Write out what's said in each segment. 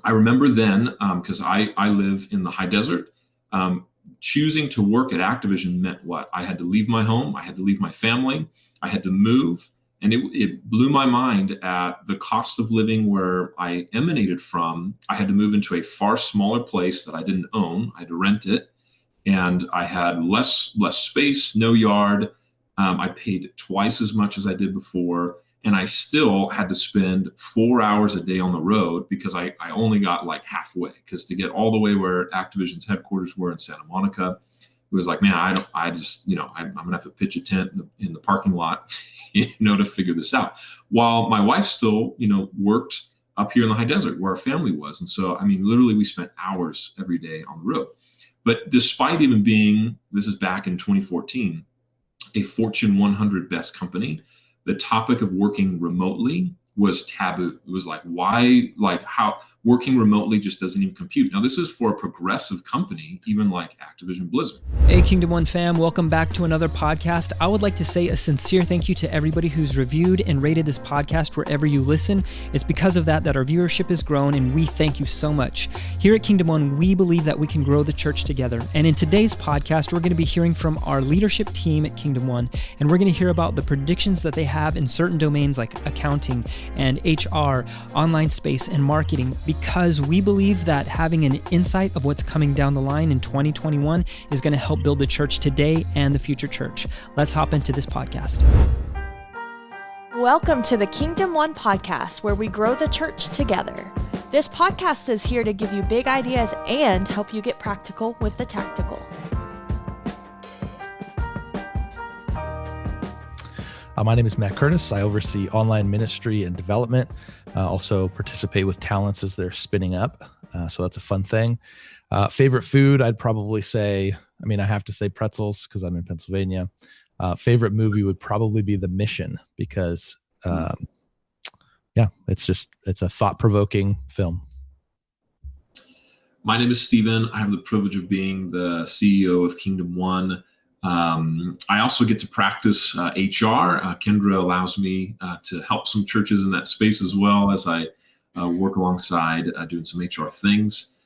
I remember then, because I live in the high desert, choosing to work at Activision meant what? I had to leave my home, I had to leave my family, I had to move. And it blew my mind at the cost of living where I emanated from. I had to move into a far smaller place that I didn't own. I had to rent it, and I had less space, no yard. I paid twice as much as I did before, and I still had to spend 4 hours a day on the road because I only got like halfway. Because to get all the way where Activision's headquarters were in Santa Monica, it was like, man, I'm gonna have to pitch a tent in the parking lot, to figure this out. While my wife still, worked up here in the high desert where our family was. And so, literally we spent hours every day on the road. But despite even being, this is back in 2014, a Fortune 100 best company, the topic of working remotely was taboo. It was like, why, how working remotely just doesn't even compute. Now, this is for a progressive company, even like Activision Blizzard. Hey, Kingdom One fam, welcome back to another podcast. I would like to say a sincere thank you to everybody who's reviewed and rated this podcast wherever you listen. It's because of that our viewership has grown, and we thank you so much. Here at Kingdom One, we believe that we can grow the church together. And in today's podcast, we're going to be hearing from our leadership team at Kingdom One, and we're going to hear about the predictions that they have in certain domains like accounting and HR, online space, and marketing, because we believe that having an insight of what's coming down the line in 2021 is going to help build the church today and the future church. Let's hop into this podcast. Welcome to the Kingdom One podcast, where we grow the church together. This podcast is here to give you big ideas and help you get practical with the tactical. My name is Matt Curtis. I oversee online ministry and development. Also participate with talents as they're spinning up. So that's a fun thing. Favorite food, I'd probably say, I have to say pretzels because I'm in Pennsylvania. Favorite movie would probably be The Mission because, it's a thought-provoking film. My name is Stephen. I have the privilege of being the CEO of Kingdom One. I also get to practice HR. Kendra allows me to help some churches in that space as well as I work alongside doing some HR things.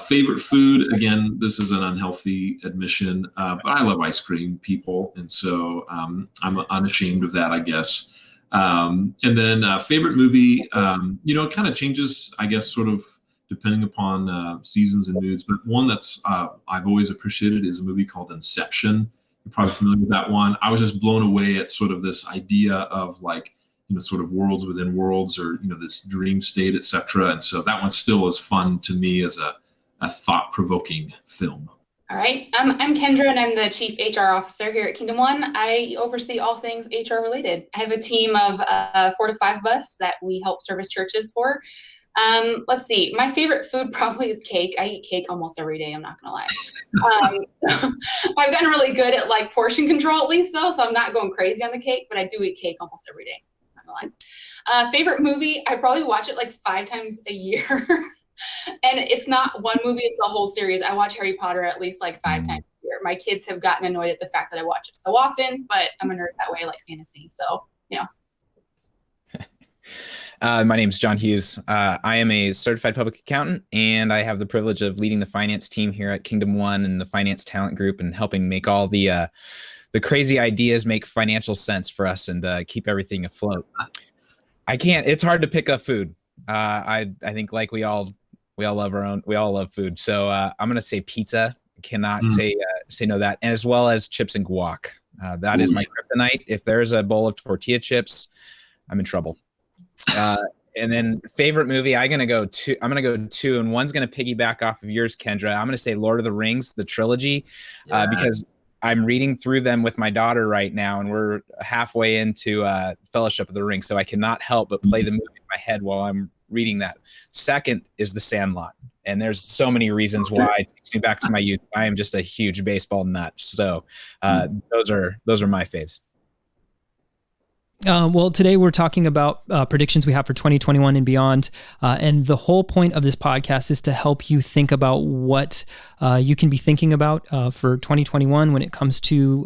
Favorite food, again, this is an unhealthy admission, but I love ice cream, people. And so I'm unashamed of that, I guess. And then favorite movie, it kind of changes, I guess, sort of depending upon seasons and moods. But one that's I've always appreciated is a movie called Inception. You're probably familiar with that one. I was just blown away at sort of this idea of sort of worlds within worlds, or, this dream state, et cetera. And so that one still is fun to me as a thought-provoking film. All right. I'm Kendra, and I'm the Chief HR Officer here at Kingdom One. I oversee all things HR related. I have a team of 4 to 5 of us that we help service churches for. Let's see. My favorite food probably is cake. I eat cake almost every day. I'm not going to lie. I've gotten really good at portion control at least though. So I'm not going crazy on the cake, but I do eat cake almost every day. I'm not going to lie. Favorite movie. I probably watch it 5 times a year. And it's not one movie, it's the whole series. I watch Harry Potter at least 5 times a year. My kids have gotten annoyed at the fact that I watch it so often, but I'm a nerd that way, like fantasy. So, My name is John Hughes. I am a certified public accountant, and I have the privilege of leading the finance team here at Kingdom One and the finance talent group, and helping make all the crazy ideas make financial sense for us and keep everything afloat. It's hard to pick up food. I think we all love food. So I'm going to say pizza. Cannot say no to that. And as well as chips and guac. That is my kryptonite. If there's a bowl of tortilla chips, I'm in trouble. And then favorite movie, I'm going to go 2, and one's going to piggyback off of yours, Kendra. I'm going to say Lord of the Rings, the trilogy, because I'm reading through them with my daughter right now, and we're halfway into Fellowship of the Ring. So I cannot help but play the movie in my head while I'm reading that. Second is The Sandlot. And there's so many reasons why it takes me back to my youth. I am just a huge baseball nut. So those are my faves. Well, today we're talking about predictions we have for 2021 and beyond. And the whole point of this podcast is to help you think about what you can be thinking about for 2021 when it comes to,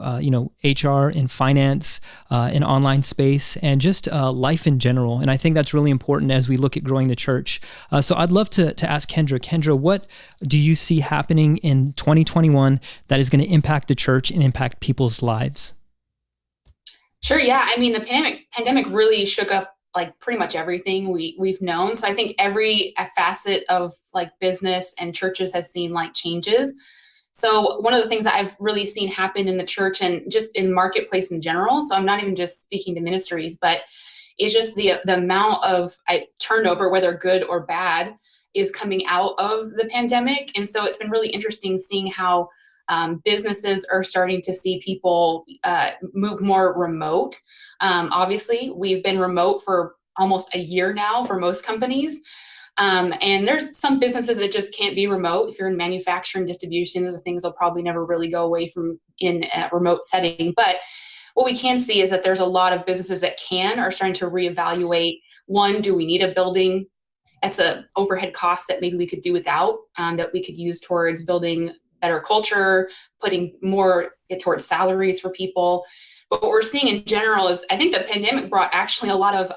HR and finance and online space and just life in general. And I think that's really important as we look at growing the church. So I'd love to ask Kendra. Kendra, what do you see happening in 2021 that is going to impact the church and impact people's lives? Sure. Yeah. I mean, the pandemic really shook up like pretty much everything we've known. So I think every facet of like business and churches has seen like changes. So one of the things that I've really seen happen in the church and just in marketplace in general, so I'm not even just speaking to ministries, but it's just the amount of turnover, whether good or bad, is coming out of the pandemic. And so it's been really interesting seeing how businesses are starting to see people move more remote. Obviously, we've been remote for almost a year now for most companies. And there's some businesses that just can't be remote. If you're in manufacturing, distribution, those are things that'll probably never really go away from in a remote setting. But what we can see is that there's a lot of businesses that are starting to reevaluate, one, do we need a building? That's an overhead cost that maybe we could do without, that we could use towards building better culture, putting more towards salaries for people. But what we're seeing in general is I think the pandemic brought actually a lot of,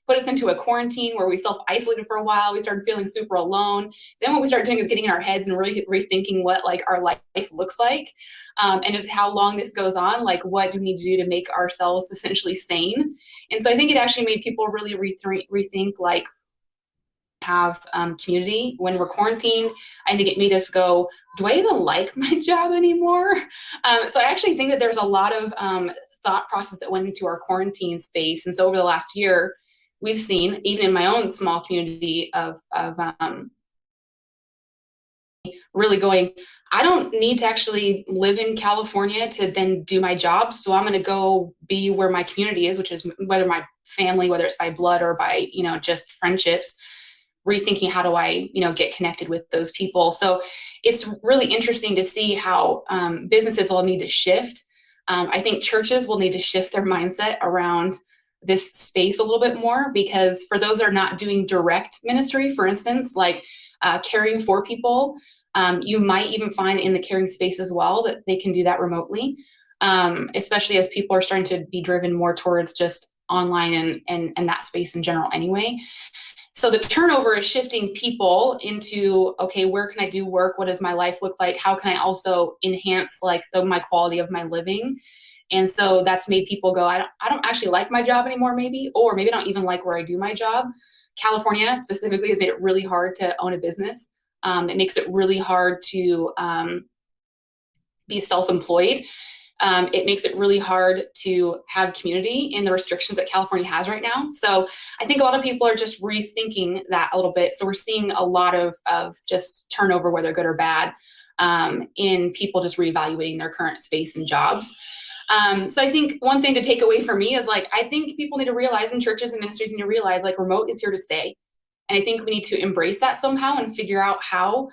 put us into a quarantine where we self-isolated for a while. We started feeling super alone. Then what we started doing is getting in our heads and really rethinking what like our life looks like. And of how long this goes on, like what do we need to do to make ourselves essentially sane? And so I think it actually made people really rethink like, have community when we're quarantined. I think it made us go, do I even like my job anymore? So I actually think that there's a lot of thought process that went into our quarantine space. And so over the last year, we've seen, even in my own small community of really going, I don't need to actually live in California to then do my job. So I'm going to go be where my community is, which is whether my family, whether it's by blood or by, just friendships, rethinking how do I, get connected with those people. So it's really interesting to see how businesses will need to shift. I think churches will need to shift their mindset around this space a little bit more, because for those that are not doing direct ministry, for instance, like caring for people, you might even find in the caring space as well that they can do that remotely, especially as people are starting to be driven more towards just online and that space in general anyway. So the turnover is shifting people into, okay, where can I do work? What does my life look like? How can I also enhance like my quality of my living? And so that's made people go, I don't actually like my job anymore, maybe, or maybe I don't even like where I do my job. California specifically has made it really hard to own a business. It makes it really hard to be self-employed. It makes it really hard to have community in the restrictions that California has right now. So I think a lot of people are just rethinking that a little bit. So we're seeing a lot of just turnover, whether good or bad, in people just reevaluating their current space and jobs. So I think one thing to take away from me is like, I think people need to realize, in churches and ministries need to realize like remote is here to stay. And I think we need to embrace that somehow and figure out how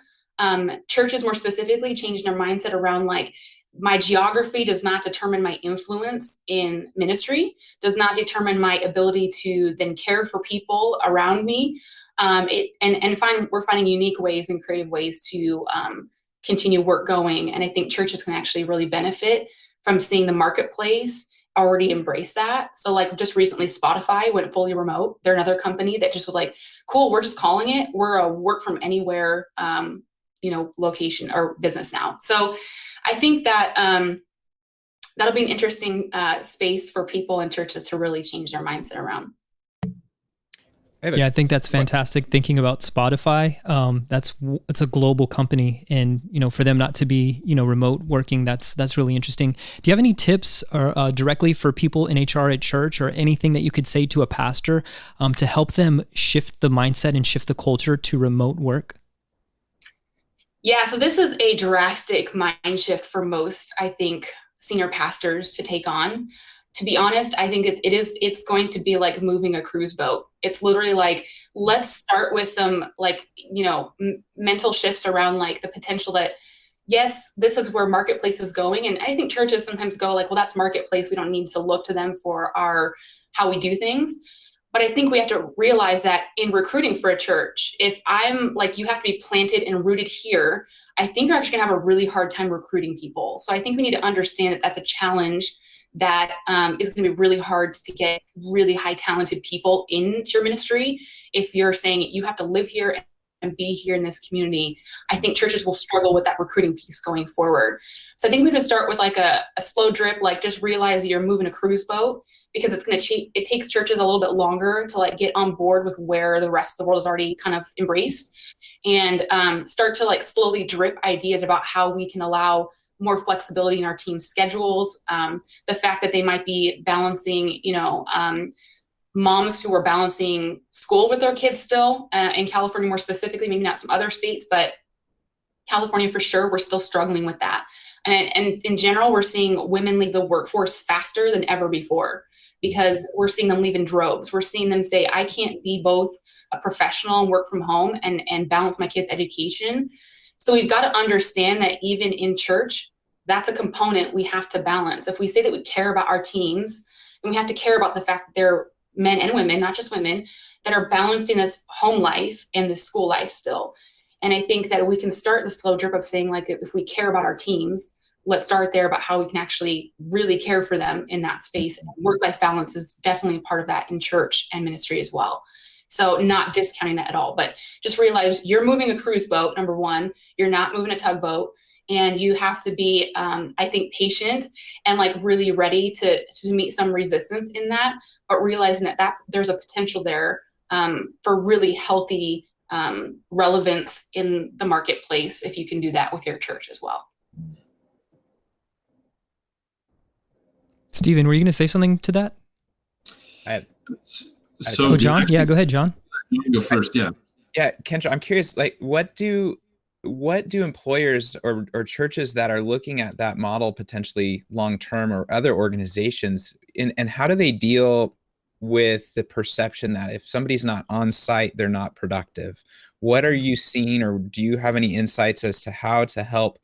churches more specifically change their mindset around like, my geography does not determine my influence in ministry, does not determine my ability to then care for people around me. We're finding unique ways and creative ways to continue work going. And I think churches can actually really benefit from seeing the marketplace already embrace that. So like just recently, Spotify went fully remote. They're another company that just was like, cool, we're just calling it. We're a work from anywhere, location or business now. So I think that that'll be an interesting space for people and churches to really change their mindset around. Yeah, I think that's fantastic. Thinking about Spotify, it's a global company, and for them not to be remote working, that's really interesting. Do you have any tips or directly for people in HR at church, or anything that you could say to a pastor to help them shift the mindset and shift the culture to remote work? Yeah, so this is a drastic mind shift for most, I think, senior pastors to take on. To be honest, I think it's going to be like moving a cruise boat. It's literally like, let's start with some like, mental shifts around like the potential that, yes, this is where marketplace is going. And I think churches sometimes go like, well, that's marketplace. We don't need to look to them for how we do things. But I think we have to realize that in recruiting for a church, if I'm like, you have to be planted and rooted here, I think you're actually gonna have a really hard time recruiting people. So I think we need to understand that that's a challenge that is going to be really hard to get really high talented people into your ministry. If you're saying you have to live here and be here in this community, I think churches will struggle with that recruiting piece going forward. So I think we have to start with like a slow drip, like just realize you're moving a cruise boat, because it takes churches a little bit longer to like get on board with where the rest of the world is already kind of embraced, and start to like slowly drip ideas about how we can allow more flexibility in our team schedules. The fact that they might be balancing, moms who are balancing school with their kids still, in California more specifically, maybe not some other states, but California for sure, we're still struggling with that. And in general, we're seeing women leave the workforce faster than ever before, because we're seeing them leave in droves. We're seeing them say, I can't be both a professional and work from home and balance my kids' education. So we've got to understand that even in church, that's a component we have to balance. If we say that we care about our teams, and we have to care about the fact that they're men and women, not just women, that are balancing this home life and this school life still. And I think that we can start the slow drip of saying, like, if we care about our teams, let's start there about how we can actually really care for them in that space. And work-life balance is definitely a part of that in church and ministry as well. So not discounting that at all, but just realize you're moving a cruise boat, number one, you're not moving a tugboat. And you have to be, I think, patient and like really ready to meet some resistance in that, but realizing that there's a potential there for really healthy relevance in the marketplace if you can do that with your church as well. Stephen, were you going to say something to that? John? Yeah, go ahead, John. You can go first, yeah. Yeah, Kendra, I'm curious, like, what do employers or churches that are looking at that model potentially long-term, or other organizations, and how do they deal with the perception that if somebody's not on site, they're not productive? What are you seeing, or do you have any insights as to how to help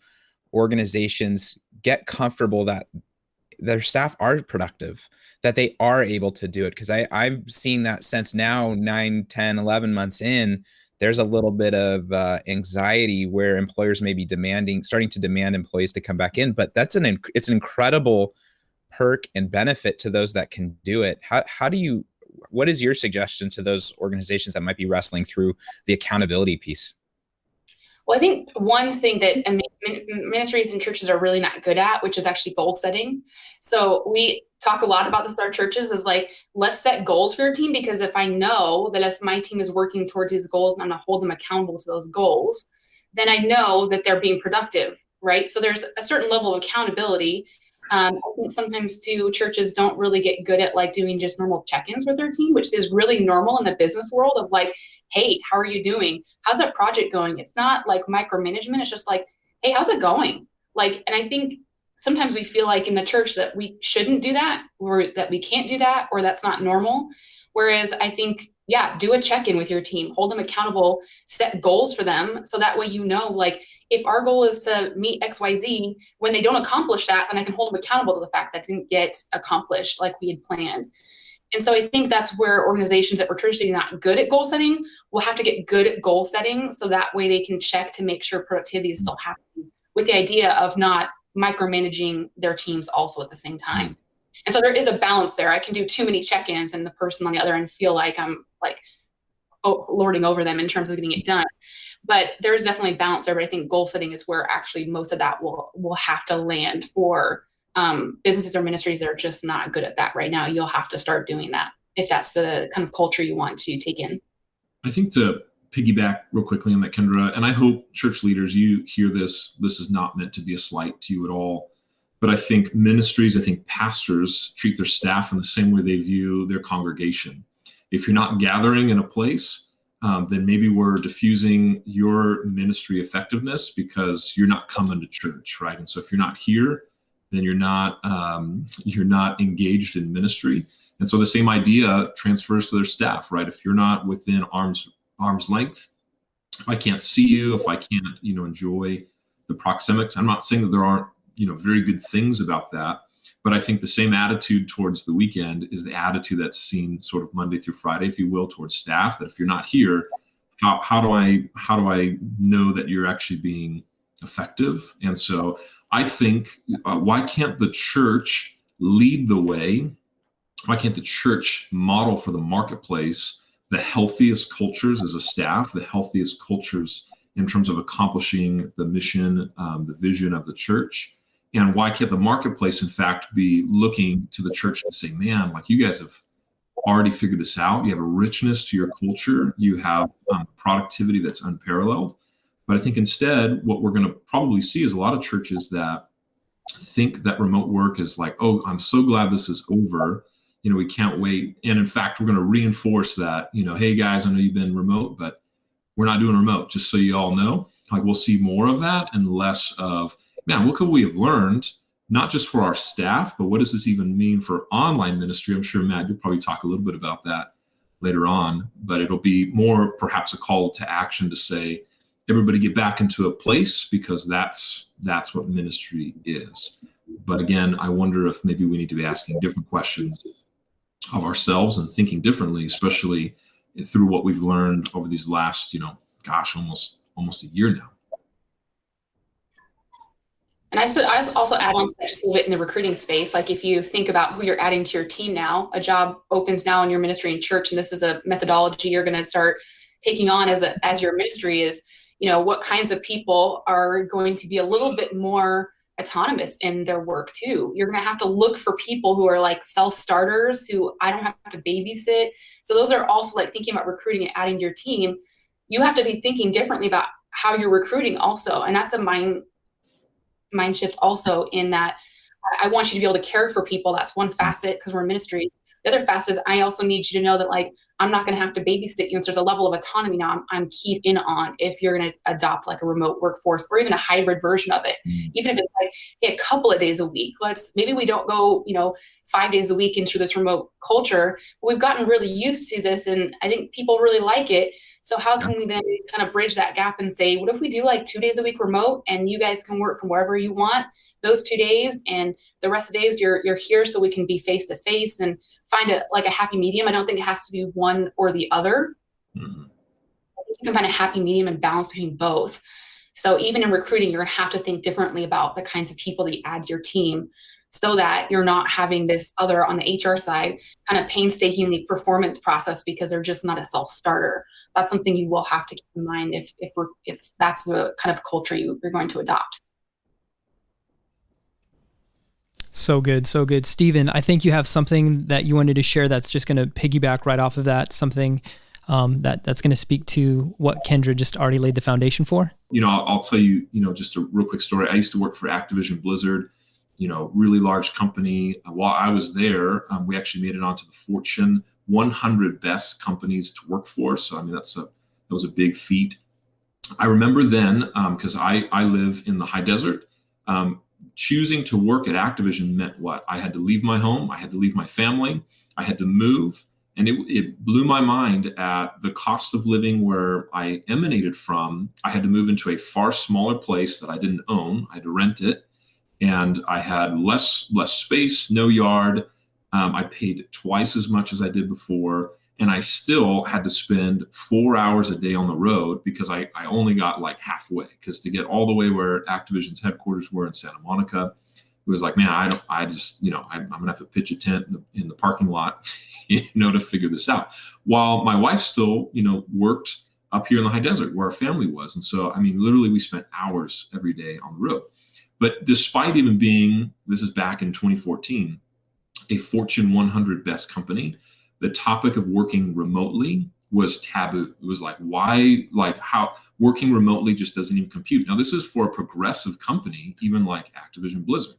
organizations get comfortable that their staff are productive, that they are able to do it? Because I've seen that sense now, 9, 10, 11 months in, there's a little bit of anxiety where employers may be starting to demand employees to come back in, but it's an incredible perk and benefit to those that can do it. What is your suggestion to those organizations that might be wrestling through the accountability piece? Well, I think one thing that ministries and churches are really not good at, which is actually goal setting. So we talk a lot about this in our churches, is like, let's set goals for your team, because if I know that if my team is working towards these goals and I'm going to hold them accountable to those goals, then I know that they're being productive, right? So there's a certain level of accountability. I think sometimes too, churches don't really get good at like doing just normal check-ins with their team, which is really normal in the business world of like, hey, how are you doing? How's that project going? It's not like micromanagement. It's just like, hey, how's it going? Like, and I think sometimes we feel like in the church that we shouldn't do that, or that we can't do that, or that's not normal. Whereas I think, yeah, do a check-in with your team, hold them accountable, set goals for them. So that way, like, if our goal is to meet XYZ, when they don't accomplish that, then I can hold them accountable to the fact that didn't get accomplished like we had planned. And so I think that's where organizations that were traditionally not good at goal setting will have to get good at goal setting, so that way they can check to make sure productivity is still happening, with the idea of not micromanaging their teams also at the same time. And so there is a balance there. I can do too many check-ins and the person on the other end feel like I'm like lording over them in terms of getting it done. But there's definitely balance there. But I think goal setting is where actually most of that will have to land for businesses or ministries that are just not good at that right now. You'll have to start doing that if that's the kind of culture you want to take in. I think to piggyback real quickly on that, Kendra, and I hope church leaders, you hear this is not meant to be a slight to you at all. But I think pastors treat their staff in the same way they view their congregation. If you're not gathering in a place, then maybe we're diffusing your ministry effectiveness because you're not coming to church, right? And so if you're not here, then you're not engaged in ministry. And so the same idea transfers to their staff, right? If you're not within arm's length, if I can't see you, if I can't, enjoy the proxemics. I'm not saying that there aren't, very good things about that, but I think the same attitude towards the weekend is the attitude that's seen sort of Monday through Friday, if you will, towards staff, that if you're not here, how do I know that you're actually being effective? And so I think, why can't the church lead the way? Why can't the church model for the marketplace the healthiest cultures as a staff, the healthiest cultures in terms of accomplishing the mission, the vision of the church? And why can't the marketplace, in fact, be looking to the church and say, man, like, you guys have already figured this out. You have a richness to your culture. You have productivity that's unparalleled. But I think instead, what we're going to probably see is a lot of churches that think that remote work is like, oh, I'm so glad this is over. We can't wait. And in fact, we're going to reinforce that, hey guys, I know you've been remote, but we're not doing remote, just so you all know. Like, we'll see more of that and less of, man, what could we have learned, not just for our staff, but what does this even mean for online ministry? I'm sure, Matt, you'll probably talk a little bit about that later on, but it'll be more perhaps a call to action to say, everybody get back into a place, because that's what ministry is. But again, I wonder if maybe we need to be asking different questions of ourselves and thinking differently, especially through what we've learned over these last, almost a year now. And I also add on to that just a little bit in the recruiting space. Like, if you think about who you're adding to your team now, a job opens now in your ministry and church, and this is a methodology you're going to start taking on as your ministry is, what kinds of people are going to be a little bit more autonomous in their work too. You're going to have to look for people who are like self-starters, who I don't have to babysit. So those are also, like, thinking about recruiting and adding to your team. You have to be thinking differently about how you're recruiting also. And that's a mind shift also, in that I want you to be able to care for people. That's one facet, because we're in ministry. The other facet is I also need you to know that, like, I'm not going to have to babysit you. And so there's a level of autonomy now I'm keyed in on if you're going to adopt like a remote workforce, or even a hybrid version of it. Even if it's like, hey, a couple of days a week, maybe we don't go, 5 days a week into this remote culture. But we've gotten really used to this, and I think people really like it. So how can we then kind of bridge that gap and say, what if we do like 2 days a week remote, and you guys can work from wherever you want those 2 days, and the rest of the days you're here, so we can be face to face and find a happy medium. I don't think it has to be one or the other. Mm-hmm. I think you can find a happy medium and balance between both. So even in recruiting, you're going to have to think differently about the kinds of people that you add to your team, so that you're not having this other, on the HR side, kind of painstakingly performance process, because they're just not a self-starter. That's something you will have to keep in mind if that's the kind of culture you're going to adopt. So good. So good. Stephen, I think you have something that you wanted to share that's just going to piggyback right off of that, something that's going to speak to what Kendra just already laid the foundation for. I'll tell you, just a real quick story. I used to work for Activision Blizzard, really large company. While I was there, we actually made it onto the Fortune 100 best companies to work for. So, that was a big feat. I remember then, because I live in the high desert, choosing to work at Activision meant what? I had to leave my home. I had to leave my family. I had to move. And it blew my mind at the cost of living where I emanated from. I had to move into a far smaller place that I didn't own. I had to rent it. And I had less space, no yard. I paid twice as much as I did before. And I still had to spend 4 hours a day on the road, because I only got like halfway, because to get all the way where Activision's headquarters were in Santa Monica, it was like, man, I'm going to have to pitch a tent in the parking lot, to figure this out. While my wife still, worked up here in the high desert where our family was. And so, literally we spent hours every day on the road. But despite even being, this is back in 2014, a Fortune 100 best company, the topic of working remotely was taboo. It was like, why, how working remotely just doesn't even compute. Now, this is for a progressive company, even like Activision Blizzard.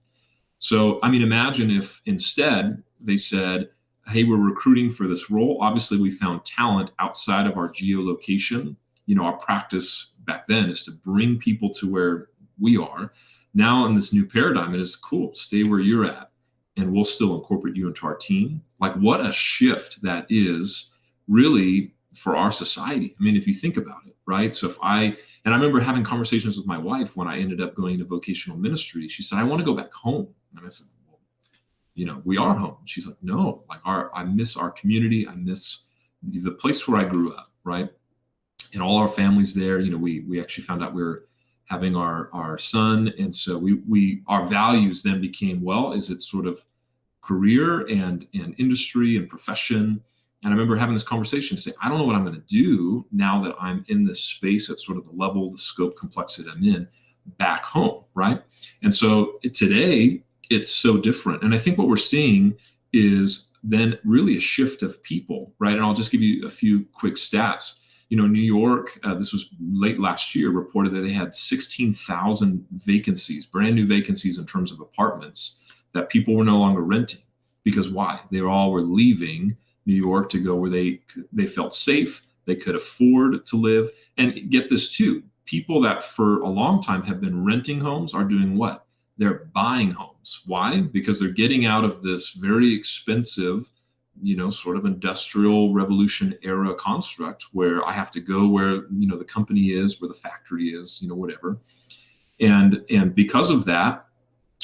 So, imagine if instead they said, hey, we're recruiting for this role. Obviously, we found talent outside of our geolocation. Our practice back then is to bring people to where we are. Now in this new paradigm, it is cool, stay where you're at, and we'll still incorporate you into our team. Like, what a shift that is, really, for our society. I mean, if you think about it, right? So I remember having conversations with my wife when I ended up going to vocational ministry. She said, I want to go back home. And I said, well, we are home. She's like, no, like I miss our community. I miss the place where I grew up, right? And all our families there. We actually found out we were having our son. And so our values then became, well, is it sort of career and industry and profession? And I remember having this conversation saying, I don't know what I'm going to do now that I'm in this space at sort of the level, the scope, complexity I'm in back home, right? And so today it's so different. And I think what we're seeing is then really a shift of people, right? And I'll just give you a few quick stats. New York, this was late last year, reported that they had 16,000 vacancies, brand new vacancies in terms of apartments that people were no longer renting. Because why? They all were leaving New York to go where they felt safe, they could afford to live. And get this too, people that for a long time have been renting homes are doing what? They're buying homes. Why? Because they're getting out of this very expensive, sort of industrial revolution era construct where I have to go where, the company is, where the factory is, whatever. And because of that,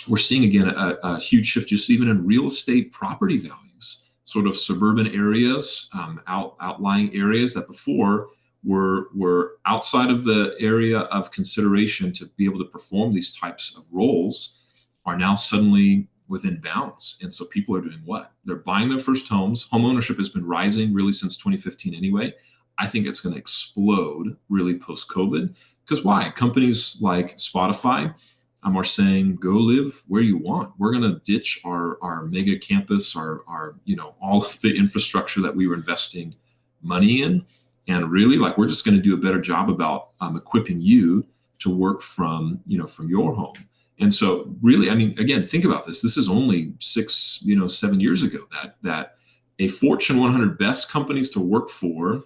we're seeing again a huge shift just even in real estate property values, sort of suburban areas, outlying areas that before were outside of the area of consideration to be able to perform these types of roles are now suddenly within bounds. And so people are doing what? They're buying their first homes. Home ownership has been rising really since 2015 anyway. I think it's going to explode really post-COVID. Because why? Companies like Spotify are saying, go live where you want. We're going to ditch our mega campus, our all of the infrastructure that we were investing money in. And really, like, we're just going to do a better job about equipping you to work from your home. And so really, I mean, again, think about this. This is only 7 years ago that a Fortune 100 best companies to work for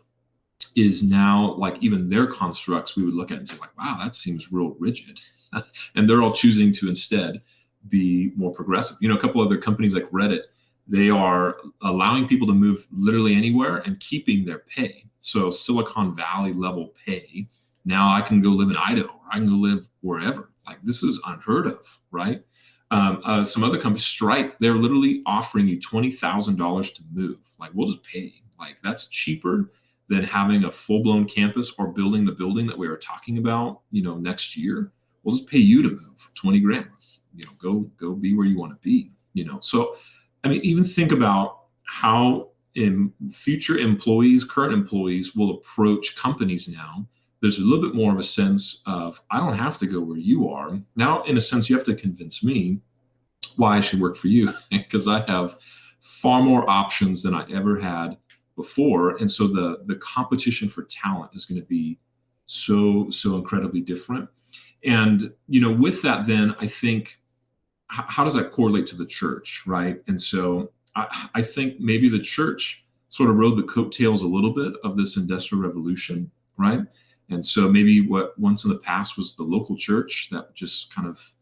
is now, like, even their constructs we would look at and say, like, wow, that seems real rigid. And they're all choosing to instead be more progressive. A couple other companies like Reddit, they are allowing people to move literally anywhere and keeping their pay. So Silicon Valley level pay. Now I can go live in Idaho, or I can go live wherever. Like, this is unheard of, right? Some other companies, Stripe, they're literally offering you $20,000 to move. Like, we'll just pay. Like, that's cheaper than having a full-blown campus or building the building that we are talking about, next year. We'll just pay you to move for 20 grand. Go be where you want to be, So, I mean, even think about how future employees, current employees will approach companies now. There's a little bit more of a sense of, I don't have to go where you are. Now, in a sense, you have to convince me why I should work for you, because I have far more options than I ever had before. And so the competition for talent is going to be so incredibly different. And, with that, then I think, how does that correlate to the church, right? And so I think maybe the church sort of rode the coattails a little bit of this industrial revolution, right? And so maybe what once in the past was the local church that just kind of,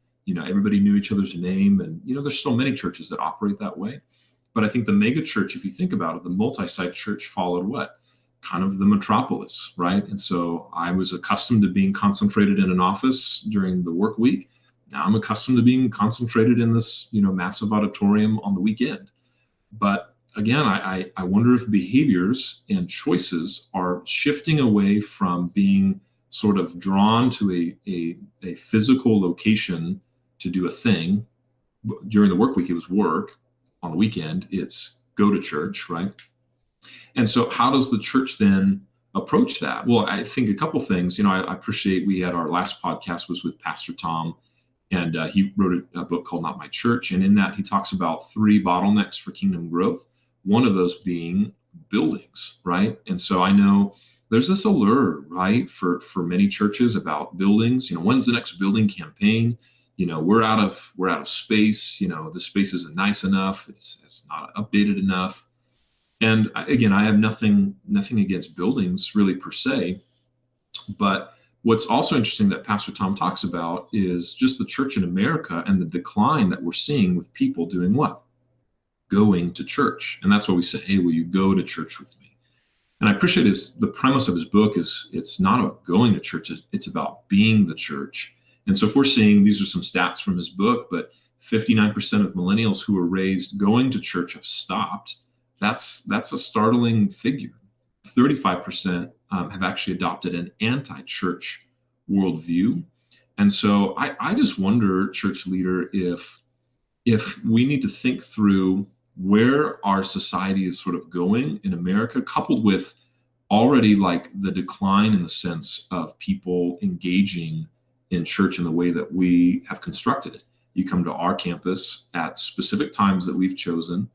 everybody knew each other's name. And, there's still many churches that operate that way. But I think the mega church, if you think about it, the multi-site church followed what? Kind of the metropolis, right? And so I was accustomed to being concentrated in an office during the work week. Now I'm accustomed to being concentrated in this, massive auditorium on the weekend. But again, I wonder if behaviors and choices are shifting away from being sort of drawn to a physical location to do a thing. During the work week, it was work. On the weekend, it's go to church, right? And so how does the church then approach that? Well, I think a couple things. I appreciate, we had our last podcast was with Pastor Tom, and he wrote a book called Not My Church. And in that, he talks about 3 bottlenecks for kingdom growth. One of those being buildings, right? And so I know there's this allure, right, for many churches about buildings. When's the next building campaign? We're out of space. The space isn't nice enough. It's not updated enough. And again, I have nothing against buildings really per se, but what's also interesting that Pastor Tom talks about is just the church in America and the decline that we're seeing with people doing what? Going to church. And that's why we say, hey, will you go to church with me? And I appreciate the premise of his book is it's not about going to church, it's about being the church. And so if we're seeing, these are some stats from his book, but 59% of millennials who were raised going to church have stopped. That's a startling figure. 35% have actually adopted an anti-church worldview. And so I just wonder, church leader, if we need to think through where our society is sort of going in America, coupled with already like the decline in the sense of people engaging in church in the way that we have constructed it. You come to our campus at specific times that we've chosen.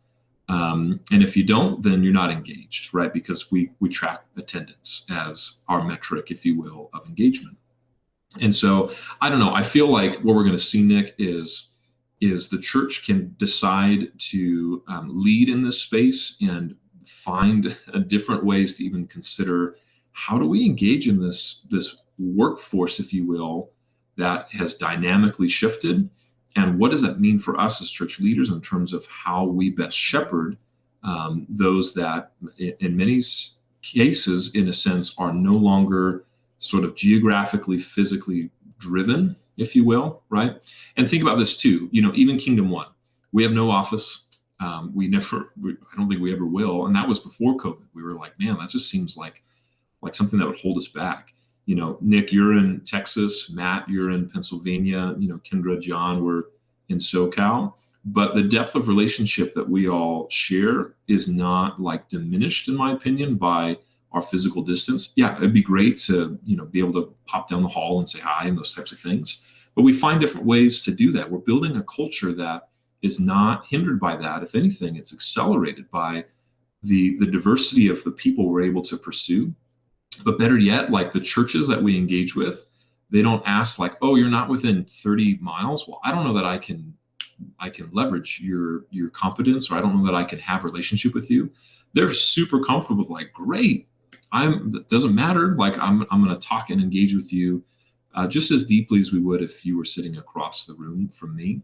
And if you don't, then you're not engaged, right? Because we track attendance as our metric, if you will, of engagement. And so I don't know, I feel like what we're going to see, Nick, is the church can decide to lead in this space and find different ways to even consider how do we engage in this workforce, if you will, that has dynamically shifted. And what does that mean for us as church leaders in terms of how we best shepherd those that in many cases, in a sense, are no longer sort of geographically, physically driven, if you will, right? And think about this too, even Kingdom One, we have no office. I don't think we ever will. And that was before COVID. We were like, man, that just seems like something that would hold us back. Nick, you're in Texas, Matt, you're in Pennsylvania, Kendra, John, we're in SoCal, but the depth of relationship that we all share is not like diminished, in my opinion, by our physical distance. Yeah, it'd be great to, be able to pop down the hall and say hi and those types of things, but we find different ways to do that. We're building a culture that is not hindered by that. If anything, it's accelerated by the diversity of the people we're able to pursue. But better yet, like the churches that we engage with, they don't ask like, oh, you're not within 30 miles. Well, I don't know that I can leverage your competence, or I don't know that I can have a relationship with you. They're super comfortable with like, great, it doesn't matter. Like I'm going to talk and engage with you just as deeply as we would if you were sitting across the room from me.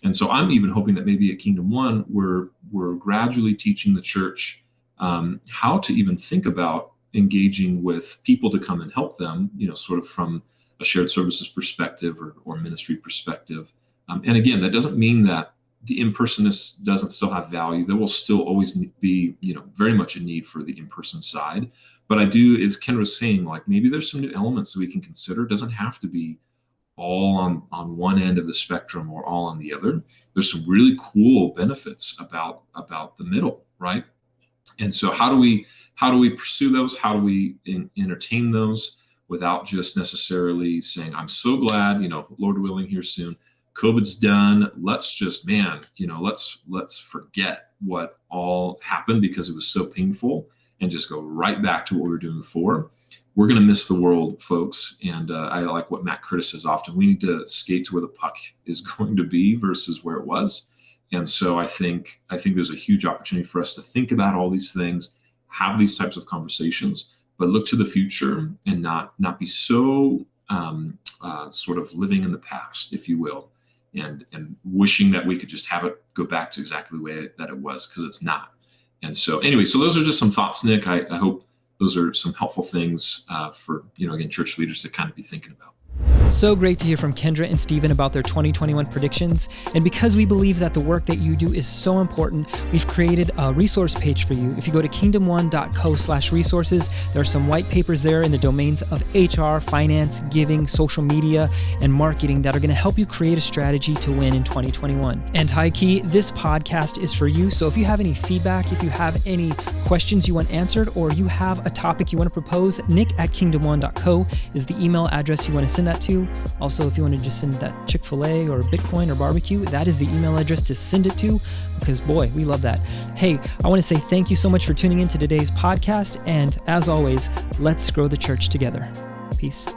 And so I'm even hoping that maybe at Kingdom One, we're gradually teaching the church how to even think about engaging with people to come and help them, sort of from a shared services perspective or ministry perspective. And again, that doesn't mean that the in-personness doesn't still have value. There will still always be, very much a need for the in-person side. But I do, as Ken was saying, like maybe there's some new elements that we can consider. It doesn't have to be all on one end of the spectrum or all on the other. There's some really cool benefits about the middle, right? And so how do we pursue those? How do we entertain those without just necessarily saying, I'm so glad, Lord willing here soon, COVID's done. Let's just, let's forget what all happened because it was so painful and just go right back to what we were doing before. We're going to miss the world, folks. And I like what Matt Curtis says often. We need to skate to where the puck is going to be versus where it was. And so I think there's a huge opportunity for us to think about all these things, have these types of conversations, but look to the future and not be so sort of living in the past, if you will, and wishing that we could just have it go back to exactly the way that it was, because it's not. And so anyway, so those are just some thoughts, Nick. I hope those are some helpful things for, again, church leaders to kind of be thinking about. So great to hear from Kendra and Stephen about their 2021 predictions. And because we believe that the work that you do is so important, we've created a resource page for you. If you go to kingdom1.co/resources, there are some white papers there in the domains of HR, finance, giving, social media, and marketing that are going to help you create a strategy to win in 2021. And high key, this podcast is for you. So if you have any feedback, if you have any questions you want answered, or you have a topic you want to propose, nick@kingdom1.co is the email address you want to send that to. Also, if you want to just send that Chick-fil-A or Bitcoin or barbecue, that is the email address to send it to, because boy, we love that. Hey, I want to say thank you so much for tuning in to today's podcast. And as always, let's grow the church together. Peace.